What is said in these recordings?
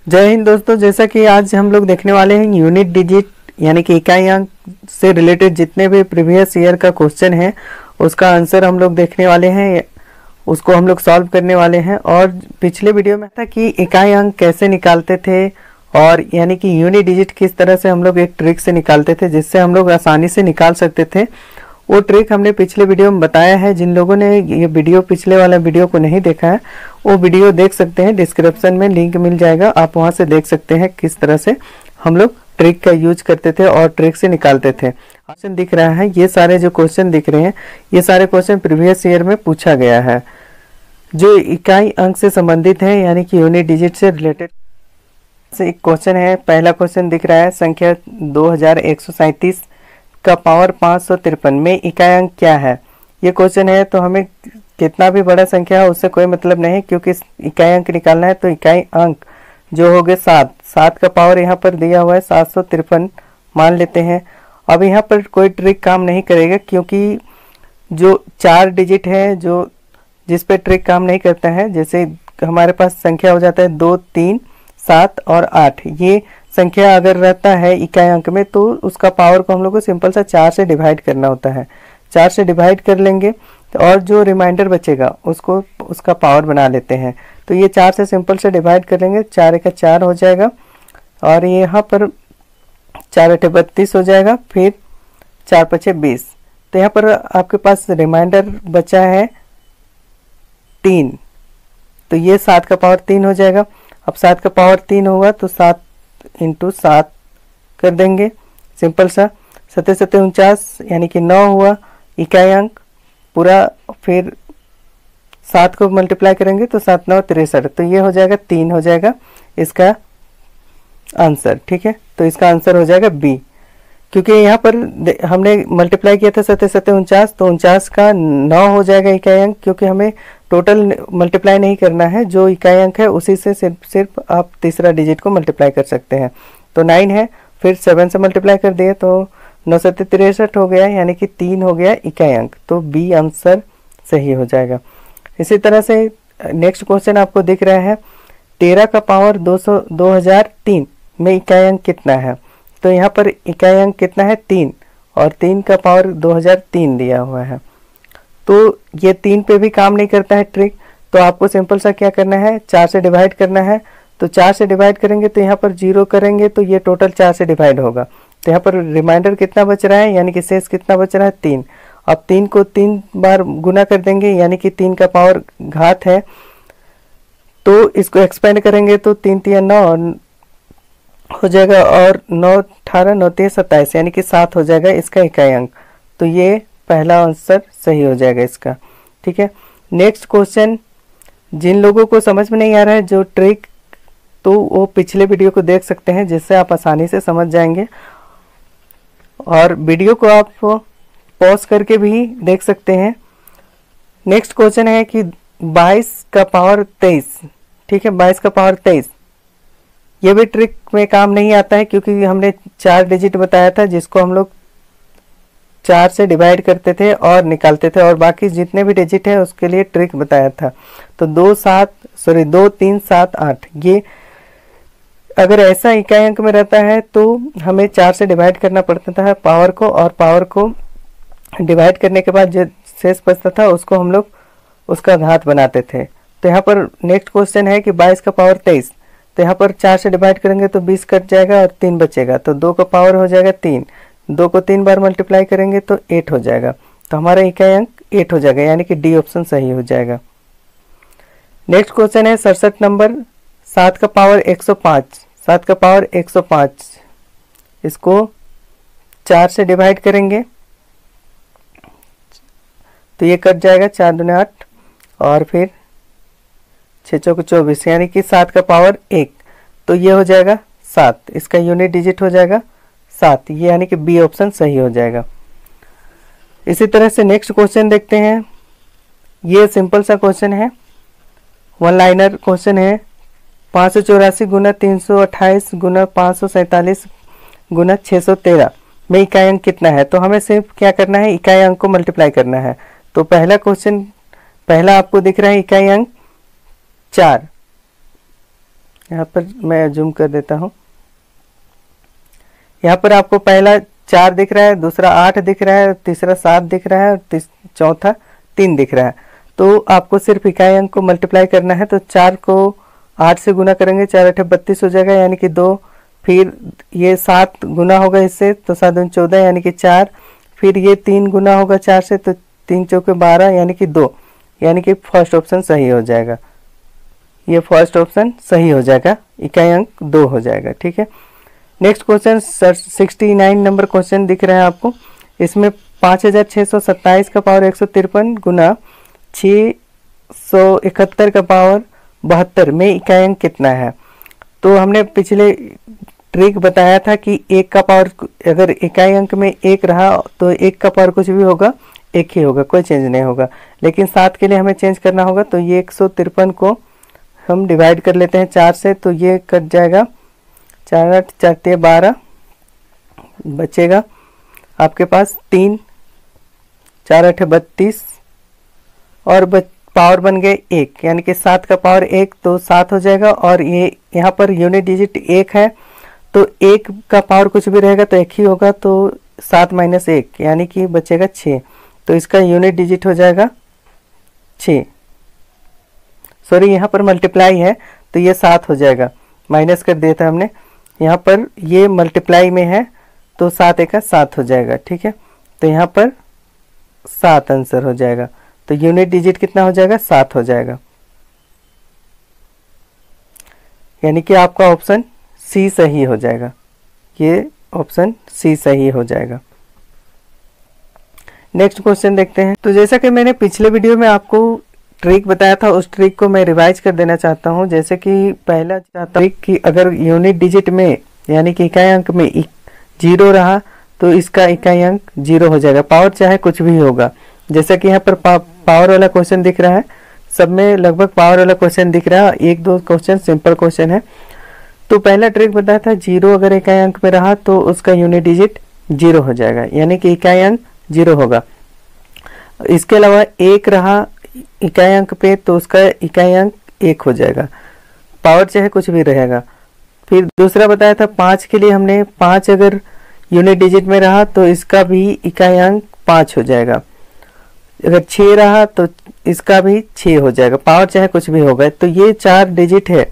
जय हिंद दोस्तों। जैसा कि आज हम लोग देखने वाले हैं यूनिट डिजिट यानी कि इकाई अंक से रिलेटेड जितने भी प्रीवियस ईयर का क्वेश्चन है उसका आंसर हम लोग देखने वाले हैं, उसको हम लोग सॉल्व करने वाले हैं। और पिछले वीडियो में था कि इकाई अंक कैसे निकालते थे और यानी कि यूनिट डिजिट किस तरह से हम लोग एक ट्रिक से निकालते थे जिससे हम लोग आसानी से निकाल सकते थे। वो ट्रिक हमने पिछले वीडियो में बताया है। जिन लोगों ने ये वीडियो पिछले वाला वीडियो को नहीं देखा है वो वीडियो देख सकते हैं, डिस्क्रिप्शन में लिंक मिल जाएगा, आप वहां से देख सकते हैं किस तरह से हम लोग ट्रिक का यूज करते थे और ट्रिक से निकालते थे। क्वेश्चन दिख रहा है, ये सारे जो क्वेश्चन दिख रहे हैं ये सारे क्वेश्चन प्रीवियस ईयर में पूछा गया है जो इकाई अंक से संबंधित है यानी कि यूनिट डिजिट से रिलेटेड। से एक क्वेश्चन है, पहला क्वेश्चन दिख रहा है, संख्या 2137 का पावर 553 में इकाई अंक क्या है। ये क्वेश्चन है तो हमें कितना भी बड़ा संख्या है उससे कोई मतलब नहीं, क्योंकि इकाई अंक निकालना है तो इकाई अंक जो हो गए 7 का पावर यहाँ पर दिया हुआ है 753 मान लेते हैं। अब यहाँ पर कोई ट्रिक काम नहीं करेगा क्योंकि जो 4 डिजिट है जो जिस पे ट्रिक काम नहीं करता है, जैसे हमारे पास संख्या हो जाता है 2, 3, 7 और 8। ये संख्या अगर रहता है इकाई अंक में तो उसका पावर को हम लोग को सिंपल सा 4 से डिवाइड करना होता है। 4 से डिवाइड कर लेंगे और जो रिमाइंडर बचेगा उसको उसका पावर बना लेते हैं। तो ये 4 से सिंपल से डिवाइड कर लेंगे, 4 एक 4 हो जाएगा और यहाँ पर 4 8 32 हो जाएगा, फिर 4 5 20। तो यहाँ पर आपके पास रिमाइंडर बचा है 3, तो ये 7 का पावर 3 हो जाएगा। अब 7 का पावर 3 होगा तो 7 इंटू 7 कर देंगे, सिंपल सा 7 7 49 यानी कि 9 हुआ इकाई अंक पूरा। फिर 7 को मल्टीप्लाई करेंगे तो 7 9 63, तो ये हो जाएगा 3 हो जाएगा इसका आंसर। ठीक है, तो इसका आंसर हो जाएगा बी, क्योंकि यहाँ पर हमने मल्टीप्लाई किया था 7 7 49, तो 49 का 9 हो जाएगा इकाई अंक, क्योंकि हमें टोटल मल्टीप्लाई नहीं करना है, जो इकाई अंक है उसी से सिर्फ आप तीसरा डिजिट को मल्टीप्लाई कर सकते हैं। तो 9 है, फिर 7 से मल्टीप्लाई कर दिए तो 9 7 63 हो गया, यानी कि 3 हो गया इकाई अंक, तो बी आंसर सही हो जाएगा। इसी तरह से नेक्स्ट क्वेश्चन आपको दिख रहा है, 13 का पावर 2003 में इकाई अंक कितना है। तो यहाँ पर इकाई अंक कितना है 3 और 3 का पावर 2003 दिया हुआ है, तो ये 3 पे भी काम नहीं करता है ट्रिक। तो आपको सिंपल सा क्या करना है, 4 से डिवाइड करना है। तो 4 से डिवाइड करेंगे तो यहाँ पर 0 करेंगे तो ये टोटल 4 से डिवाइड होगा, तो यहाँ पर रिमाइंडर कितना बच रहा है यानी कि शेष कितना बच रहा है 3। अब 3 को 3 बार गुना कर देंगे यानी कि 3 का पावर घात है, तो इसको एक्सपेंड करेंगे तो 3 3 9 हो जाएगा और 9 18 9 3 27 यानी कि 7 हो जाएगा इसका इकाई अंक। तो ये पहला आंसर सही हो जाएगा इसका। ठीक है, नेक्स्ट क्वेश्चन, जिन लोगों को समझ में नहीं आ रहा है जो ट्रिक, तो वो पिछले वीडियो को देख सकते हैं जिससे आप आसानी से समझ जाएंगे, और वीडियो को आप पॉज करके भी देख सकते हैं। नेक्स्ट क्वेश्चन है कि 22 का पावर 23, ठीक है, 22 का पावर 23, ये भी ट्रिक में काम नहीं आता है क्योंकि हमने 4 डिजिट बताया था जिसको हम लोग 4 से डिवाइड करते थे और निकालते थे, और बाकी जितने भी डिजिट है उसके लिए ट्रिक बताया था। तो 2 3 7 8, ये अगर ऐसा इकाई अंक में रहता है तो हमें 4 से डिवाइड करना पड़ता था पावर को, और पावर को डिवाइड करने के बाद जो शेष बचता था उसको हम लोग उसका घात बनाते थे। तो यहाँ पर नेक्स्ट क्वेश्चन है कि 22 का पावर 23, तो यहाँ पर 4 से डिवाइड करेंगे तो 20 कट जाएगा और 3 बचेगा, तो 2 का पावर हो जाएगा 3, 2 को 3 बार मल्टीप्लाई करेंगे तो 8 हो जाएगा, तो हमारा इकाई अंक 8 हो जाएगा, यानी कि डी ऑप्शन सही हो जाएगा। नेक्स्ट क्वेश्चन है 67 नंबर, 7 का पावर 105, 7 का पावर 105, इसको 4 से डिवाइड करेंगे तो ये कट जाएगा, 4 दूनी 8 और फिर 6 चौक 24 यानी कि 7 का पावर 1, तो ये हो जाएगा 7, इसका यूनिट डिजिट हो जाएगा 7, ये यानी कि बी ऑप्शन सही हो जाएगा। इसी तरह से नेक्स्ट क्वेश्चन देखते हैं, ये सिंपल सा क्वेश्चन है, वन लाइनर क्वेश्चन है, 584 गुना 328 गुना 547 गुना 613 में इकाई अंक कितना है। तो हमें सिर्फ क्या करना है, इकाई अंक को मल्टीप्लाई करना है। तो पहला क्वेश्चन, पहला आपको दिख रहा है इकाई अंक 4, यहाँ पर मैं जूम कर देता हूँ। यहाँ पर आपको पहला 4 दिख रहा है, दूसरा 8 दिख रहा है, तीसरा 7 दिख रहा है और चौथा 3 दिख रहा है। तो आपको सिर्फ इकाई अंक को मल्टीप्लाई करना है। तो 4 को 8 से गुना करेंगे, 4 8 32 हो जाएगा यानी कि 2। फिर ये 7 गुना होगा इससे, तो 7 दूनी 14 यानी कि 4। फिर ये 3 गुना होगा 4 से, तो 3 चौके 12 यानी कि 2, यानी कि फर्स्ट ऑप्शन सही हो जाएगा। ये फर्स्ट ऑप्शन सही हो जाएगा, इकाई अंक 2 हो जाएगा। ठीक है, नेक्स्ट क्वेश्चन 69 नंबर क्वेश्चन दिख रहा है आपको। इसमें 5627 का पावर 153 गुना 671 का पावर 72 में इकाई अंक कितना है। तो हमने पिछले ट्रिक बताया था कि 1 का पावर, अगर इकाई अंक में 1 रहा तो 1 का पावर कुछ भी होगा, 1 ही होगा, कोई चेंज नहीं होगा। लेकिन 7 के लिए हमें चेंज करना होगा। तो ये 153 को हम डिवाइड कर लेते हैं 4 से, तो ये कट जाएगा, 4 8 4 12, बचेगा आपके पास 3, 4 8 32 और पावर बन गए 1, यानी कि 7 का पावर 1 तो 7 हो जाएगा। और ये यहाँ पर यूनिट डिजिट 1 है, तो 1 का पावर कुछ भी रहेगा तो 1 ही होगा, तो 7 माइनस 1 यानी कि बचेगा 6। तो इसका यूनिट डिजिट हो जाएगा 6। सॉरी, यहाँ पर मल्टीप्लाई है तो ये 7 हो जाएगा, माइनस कर दिया था हमने। यहाँ पर ये मल्टीप्लाई में है तो 7 1 7 हो जाएगा। ठीक है, तो यहाँ पर 7 आंसर हो जाएगा। तो यूनिट डिजिट कितना हो जाएगा, 7 हो जाएगा, यानी कि आपका ऑप्शन सी सही हो जाएगा। ये ऑप्शन सी सही हो जाएगा। नेक्स्ट क्वेश्चन देखते हैं। तो जैसा कि मैंने पिछले वीडियो में आपको ट्रिक बताया था, उस ट्रिक को मैं रिवाइज कर देना चाहता हूं। जैसे कि पहला ट्रिक कि अगर यूनिट डिजिट में यानी कि इकाई अंक में 0 रहा तो इसका इकाई अंक 0 हो जाएगा, पावर चाहे कुछ भी होगा। जैसा कि यहाँ पर पावर वाला क्वेश्चन दिख रहा है, सब में लगभग पावर वाला क्वेश्चन दिख रहा है, 1-2 क्वेश्चन सिंपल क्वेश्चन है। तो पहला ट्रिक बताया था 0 अगर इकाई अंक में रहा तो उसका यूनिट डिजिट 0 हो जाएगा, यानी कि इकाई अंक 0 होगा। इसके अलावा 1 रहा इकाई अंक पे तो उसका इकाई अंक 1 हो जाएगा, पावर चाहे कुछ भी रहेगा। फिर दूसरा बताया था 5 के लिए हमने, 5 अगर यूनिट डिजिट में रहा तो इसका भी इकाई अंक 5 हो जाएगा। अगर 6 रहा तो इसका भी 6 हो जाएगा, पावर चाहे कुछ भी होगा। तो ये 4 डिजिट है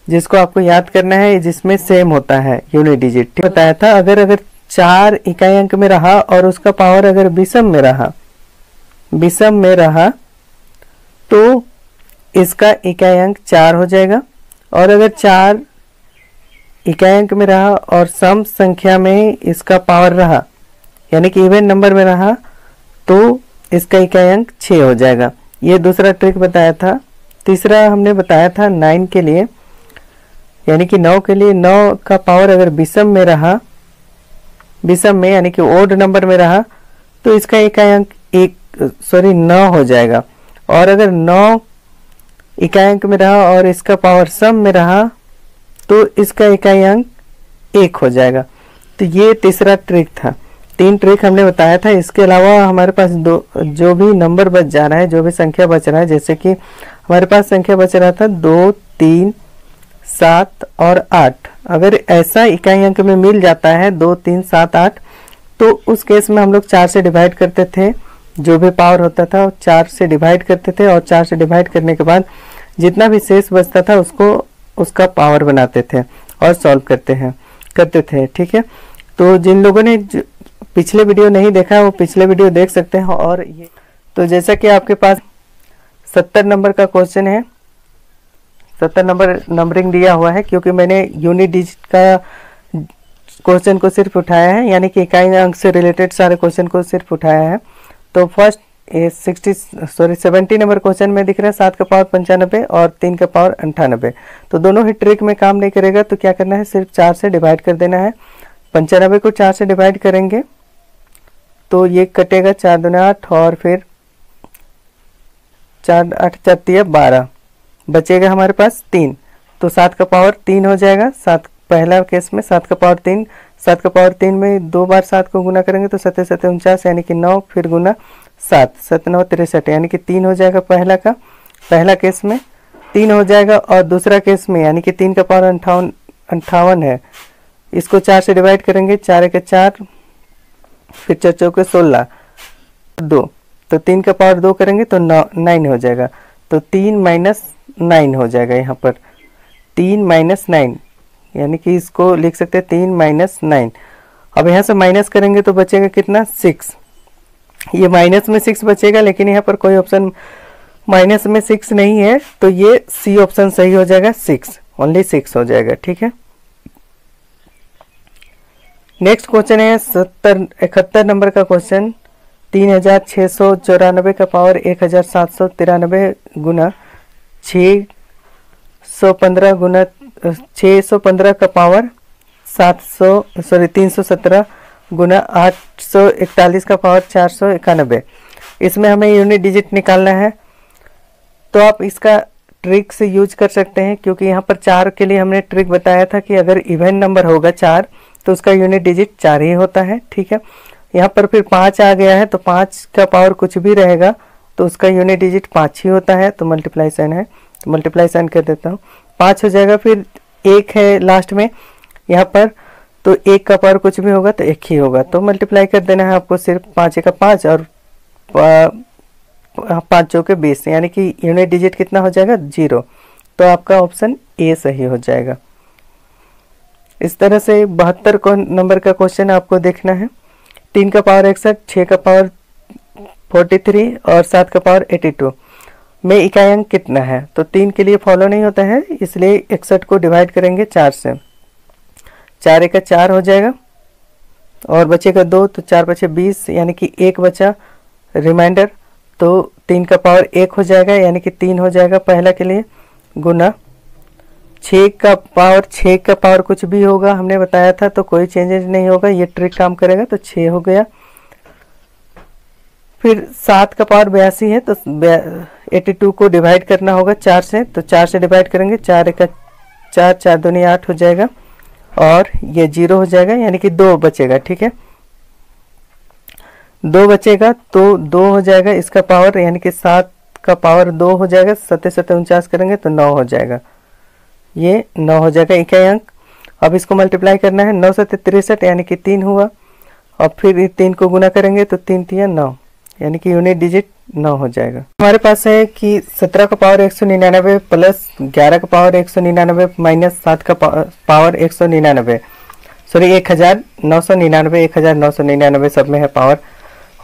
जिसको आपको याद करना है, जिसमें सेम होता है यूनिट डिजिट। बताया था अगर 4 इकाई अंक में रहा और उसका पावर अगर विषम में रहा तो इसका इकाई अंक 4 हो जाएगा। और अगर 4 इकाई अंक में रहा और सम संख्या में इसका पावर रहा यानी कि इवन नंबर में रहा तो इसका इकाई अंक 6 हो जाएगा। ये दूसरा ट्रिक बताया था। तीसरा हमने बताया था 9 के लिए, यानी कि 9 के लिए 9 का पावर अगर विषम में यानी कि ओड नंबर में रहा तो इसका इकाई अंक 9 हो जाएगा। और अगर 9 इकाई अंक में रहा और इसका पावर सम में रहा तो इसका इकाई अंक 1 हो जाएगा। तो ये तीसरा ट्रिक था। 3 ट्रिक हमने बताया था। इसके अलावा हमारे पास जो भी नंबर बच जा रहा है, जो भी संख्या बच रहा है, जैसे कि हमारे पास संख्या बच रहा था 2 3 7 और 8। अगर ऐसा इकाई अंक में मिल जाता है 2 3 7 8 तो उस केस में हम लोग 4 से डिवाइड करते थे, जो भी पावर होता था 4 से डिवाइड करते थे और 4 से डिवाइड करने के बाद जितना भी शेष बचता था उसका पावर बनाते थे और सॉल्व करते थे। ठीक है, तो जिन लोगों ने पिछले वीडियो नहीं देखा वो पिछले वीडियो देख सकते हैं। और ये तो जैसा कि आपके पास 70 नंबर का क्वेश्चन है, 70 नंबर नंबरिंग दिया हुआ है क्योंकि मैंने यूनिट डिजिट का क्वेश्चन को सिर्फ उठाया है, यानी कि इकाई अंक से रिलेटेड सारे क्वेश्चन को सिर्फ उठाया है। तो फर्स्ट 70 नंबर क्वेश्चन में दिख रहा है 7 का पावर 95 और 3 का पावर 98। तो दोनों ही ट्रिक में काम नहीं करेगा, तो क्या करना है, सिर्फ 4 से डिवाइड कर देना है। 95 को 4 से डिवाइड करेंगे तो ये कटेगा 4 दूना 8 और फिर 4 8 4 12, बचेगा हमारे पास 3। तो 7 का पावर 3 हो जाएगा। 7 पहला केस में 7 का पावर 3, 7 का पावर 3 में 2 बार 7 को गुना करेंगे तो 7 7 49 यानी कि 9, फिर गुना 7 7 9 63 यानी कि 3 हो जाएगा पहला केस में 3 हो जाएगा। और दूसरा केस में यानी कि 3 का पावर 58 है, इसको 4 से डिवाइड करेंगे, 4 एक 4, फिर 4 चौके 16, 2, तो 3 का पावर 2 करेंगे तो 9 हो जाएगा। तो 3 माइनस 9 हो जाएगा यहाँ पर, 3 माइनस 9, यानी कि इसको लिख सकते हैं 3 माइनस 9। अब यहाँ से माइनस करेंगे तो बचेगा कितना, 6। ये माइनस में 6 बचेगा, लेकिन यहाँ पर कोई ऑप्शन माइनस में 6 नहीं है, तो ये सी ऑप्शन सही हो जाएगा, 6, ओनली 6 हो जाएगा। ठीक है, नेक्स्ट क्वेश्चन है 71 नंबर का क्वेश्चन। 3694 का पावर 1793 गुना 615 का पावर 317 गुना 841 का पावर 491। इसमें हमें यूनिट डिजिट निकालना है, तो आप इसका ट्रिक से यूज कर सकते हैं, क्योंकि यहाँ पर 4 के लिए हमने ट्रिक बताया था कि अगर इवन नंबर होगा 4 तो उसका यूनिट डिजिट 4 ही होता है। ठीक है, यहाँ पर फिर 5 आ गया है, तो 5 का पावर कुछ भी रहेगा तो उसका यूनिट डिजिट 5 ही होता है। तो मल्टीप्लाई साइन है, तो मल्टीप्लाई साइन कर देता हूँ, 5 हो जाएगा। फिर 1 है लास्ट में यहाँ पर, तो 1 का पावर कुछ भी होगा तो 1 ही होगा, तो मल्टीप्लाई कर देना है आपको सिर्फ। 5 का 5 और 5 चौके 20, यानी कि यूनिट डिजिट कितना हो जाएगा, 0। तो आपका ऑप्शन ए सही हो जाएगा। इस तरह से 72 नंबर का क्वेश्चन आपको देखना है। 3 का पावर 61, 6 का पावर 43 और 7 का पावर 82 में इकाई अंक कितना है। तो 3 के लिए फॉलो नहीं होता है, इसलिए 61 को डिवाइड करेंगे 4 से, 4 एक 4 हो जाएगा और बचेगा 2, तो 4 बचे 20, यानी कि 1 बचा रिमाइंडर। तो 3 का पावर 1 हो जाएगा, यानी कि 3 हो जाएगा पहला के लिए, गुना 6 का पावर कुछ भी होगा हमने बताया था, तो कोई चेंजेस नहीं होगा, ये ट्रिक काम करेगा, तो 6 हो गया। फिर 7 का पावर 82 है, तो 82 को डिवाइड करना होगा 4 से, तो 4 से डिवाइड करेंगे, 4 एक 4, 4 दूनी 8 हो जाएगा और ये 0 हो जाएगा, यानी कि 2 बचेगा। ठीक है, 2 बचेगा तो 2 हो जाएगा इसका पावर, यानी कि 7 का पावर 2 हो जाएगा, 7 7 49 करेंगे तो 9 हो जाएगा, ये 9 हो जाएगा इकाई अंक। अब इसको मल्टीप्लाई करना है, 9 7 63, यानी कि 3 हुआ, और फिर 3 को गुना करेंगे तो 3 3 9, यानी कि यूनिट डिजिट 9 हो जाएगा। हमारे पास है कि 17 का पावर 199 प्लस 11 का पावर 199 माइनस 7 का पावर 199, सॉरी 1999 सब में है पावर।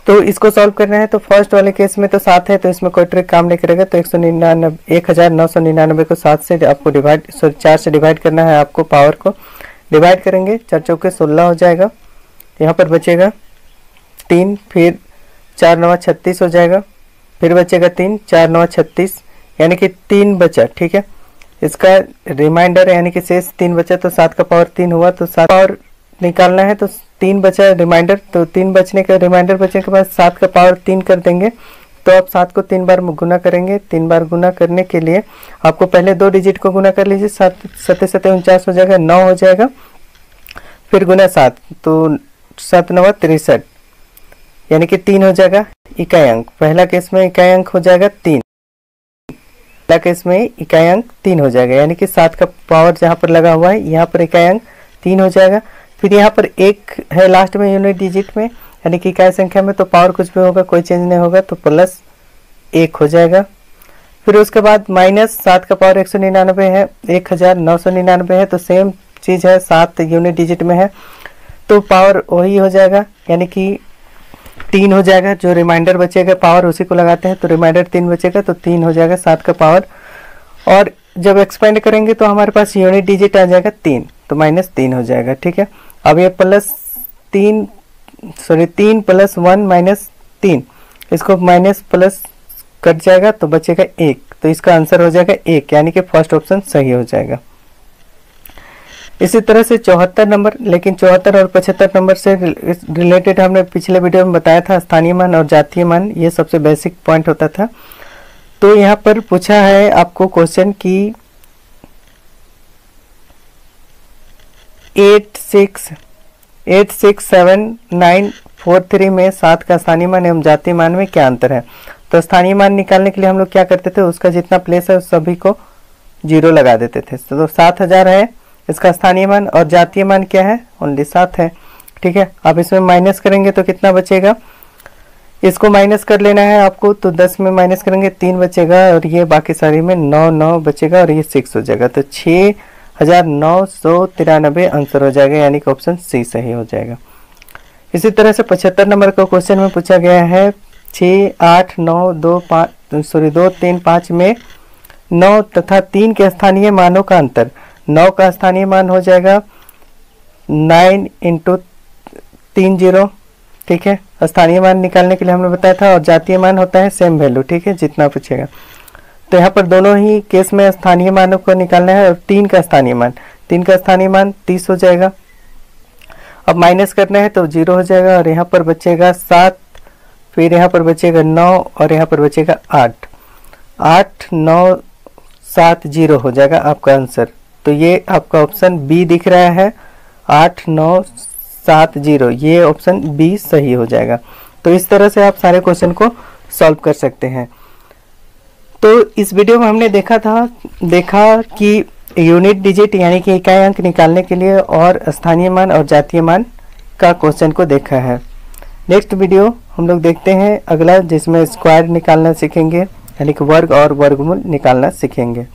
तो इसको सॉल्व करना है, तो फर्स्ट वाले केस में तो 7 है, तो इसमें कोई ट्रिक काम नहीं करेगा। तो 1999 को 7 से आपको डिवाइड, सॉरी 4 से डिवाइड करना है आपको, पावर को डिवाइड करेंगे, 4 चौके 16 हो जाएगा, यहाँ पर बचेगा 3, फिर 4 9 36 हो जाएगा, फिर बचेगा 3, 4 9 36, यानी कि 3 बचा। ठीक है, इसका रिमाइंडर यानी कि शेष 3 बचा, तो 7 का पावर 3 हुआ, तो 7 पावर निकालना है, तो 3 बचा रिमाइंडर, तो 3 बचने का रिमाइंडर बचने के बाद 7 का पावर 3 कर देंगे। तो आप 7 को 3 बार गुना करेंगे। 3 बार गुना करने के लिए आपको पहले 2 डिजिट को गुना कर लीजिए, 7 7 7 49 हो जाएगा, 9 हो जाएगा, फिर गुना 7, तो 7 9 63, यानी कि 3 हो जाएगा इकाई अंक। पहला केस में इकाई अंक हो जाएगा 3, पहला केस में इकाई अंक 3 हो जाएगा, यानी कि 7 का पावर जहाँ पर लगा हुआ है यहाँ पर इकाई अंक 3 हो जाएगा। फिर यहाँ पर 1 है लास्ट में यूनिट डिजिट में, यानी कि इकाई संख्या में, तो पावर कुछ भी होगा, कोई चेंज नहीं होगा, तो प्लस 1 हो जाएगा। फिर उसके बाद माइनस 7 का पावर 199 है, 1999 है, तो सेम चीज़ है, 7 यूनिट डिजिट में है, तो पावर वही हो जाएगा, यानी कि 3 हो जाएगा। जो रिमाइंडर बचेगा पावर उसी को लगाते हैं, तो रिमाइंडर 3 बचेगा, तो 3 हो जाएगा 7 का पावर। और जब एक्सपेंड करेंगे तो हमारे पास यूनिट डिजिट आ जाएगा 3, तो -3 हो जाएगा। ठीक है, अब ये +3 + 1 - 3, इसको माइनस प्लस कट जाएगा तो बचेगा 1, तो इसका आंसर हो जाएगा 1, यानी कि फर्स्ट ऑप्शन सही हो जाएगा। इसी तरह से 74 नंबर, लेकिन 74 और 75 नंबर से रिलेटेड हमने पिछले वीडियो में बताया था, स्थानीय मान और जातीय मान, ये सबसे बेसिक पॉइंट होता था। तो यहाँ पर पूछा है आपको क्वेश्चन की 867943 में 7 का स्थानीय मान एवं जातीय मान में क्या अंतर है। तो स्थानीय मान निकालने के लिए हम लोग क्या करते थे, उसका जितना प्लेस है उस सभी को जीरो लगा देते थे। तो 7000 है इसका स्थानीय मान और जातीय मान क्या है, ओनली 7 है। ठीक है, अब इसमें माइनस करेंगे तो कितना बचेगा, इसको माइनस कर लेना है आपको, तो 10 में माइनस करेंगे 3 बचेगा और ये बाकी सारी में 9 बचेगा और ये 6 हो जाएगा। तो 6993 आंसर हो जाएगा, यानी कि ऑप्शन सी सही हो जाएगा। इसी तरह से 75 नंबर का क्वेश्चन में पूछा गया है 6, 8, 9, 2, 3, 5 में 9 तथा 3 के स्थानीय मानों का अंतर। 9 का स्थानीय मान हो जाएगा 9 × 3 0। ठीक है, स्थानीय मान निकालने के लिए हमने बताया था, और जातीय मान होता है सेम वैल्यू। ठीक है, जितना पूछेगा। तो यहाँ पर दोनों ही केस में स्थानीय मानों को निकालना है, और 3 का स्थानीय मान 30 हो जाएगा। अब माइनस करना है तो 0 हो जाएगा, और यहाँ पर बचेगा 7, फिर यहाँ पर बचेगा 9 और यहाँ पर बचेगा 8। 8, 9, 7, 0 हो जाएगा आपका आंसर। तो ये आपका ऑप्शन बी दिख रहा है, 8, 9, 7, 0, ये ऑप्शन बी सही हो जाएगा। तो इस तरह से आप सारे क्वेश्चन को सॉल्व कर सकते हैं। तो इस वीडियो में हमने देखा कि यूनिट डिजिट यानी कि इकाई अंक निकालने के लिए और स्थानीय मान और जातीय मान का क्वेश्चन को देखा है। नेक्स्ट वीडियो हम लोग देखते हैं अगला, जिसमें स्क्वायर निकालना सीखेंगे, यानी कि वर्ग और वर्गमूल निकालना सीखेंगे।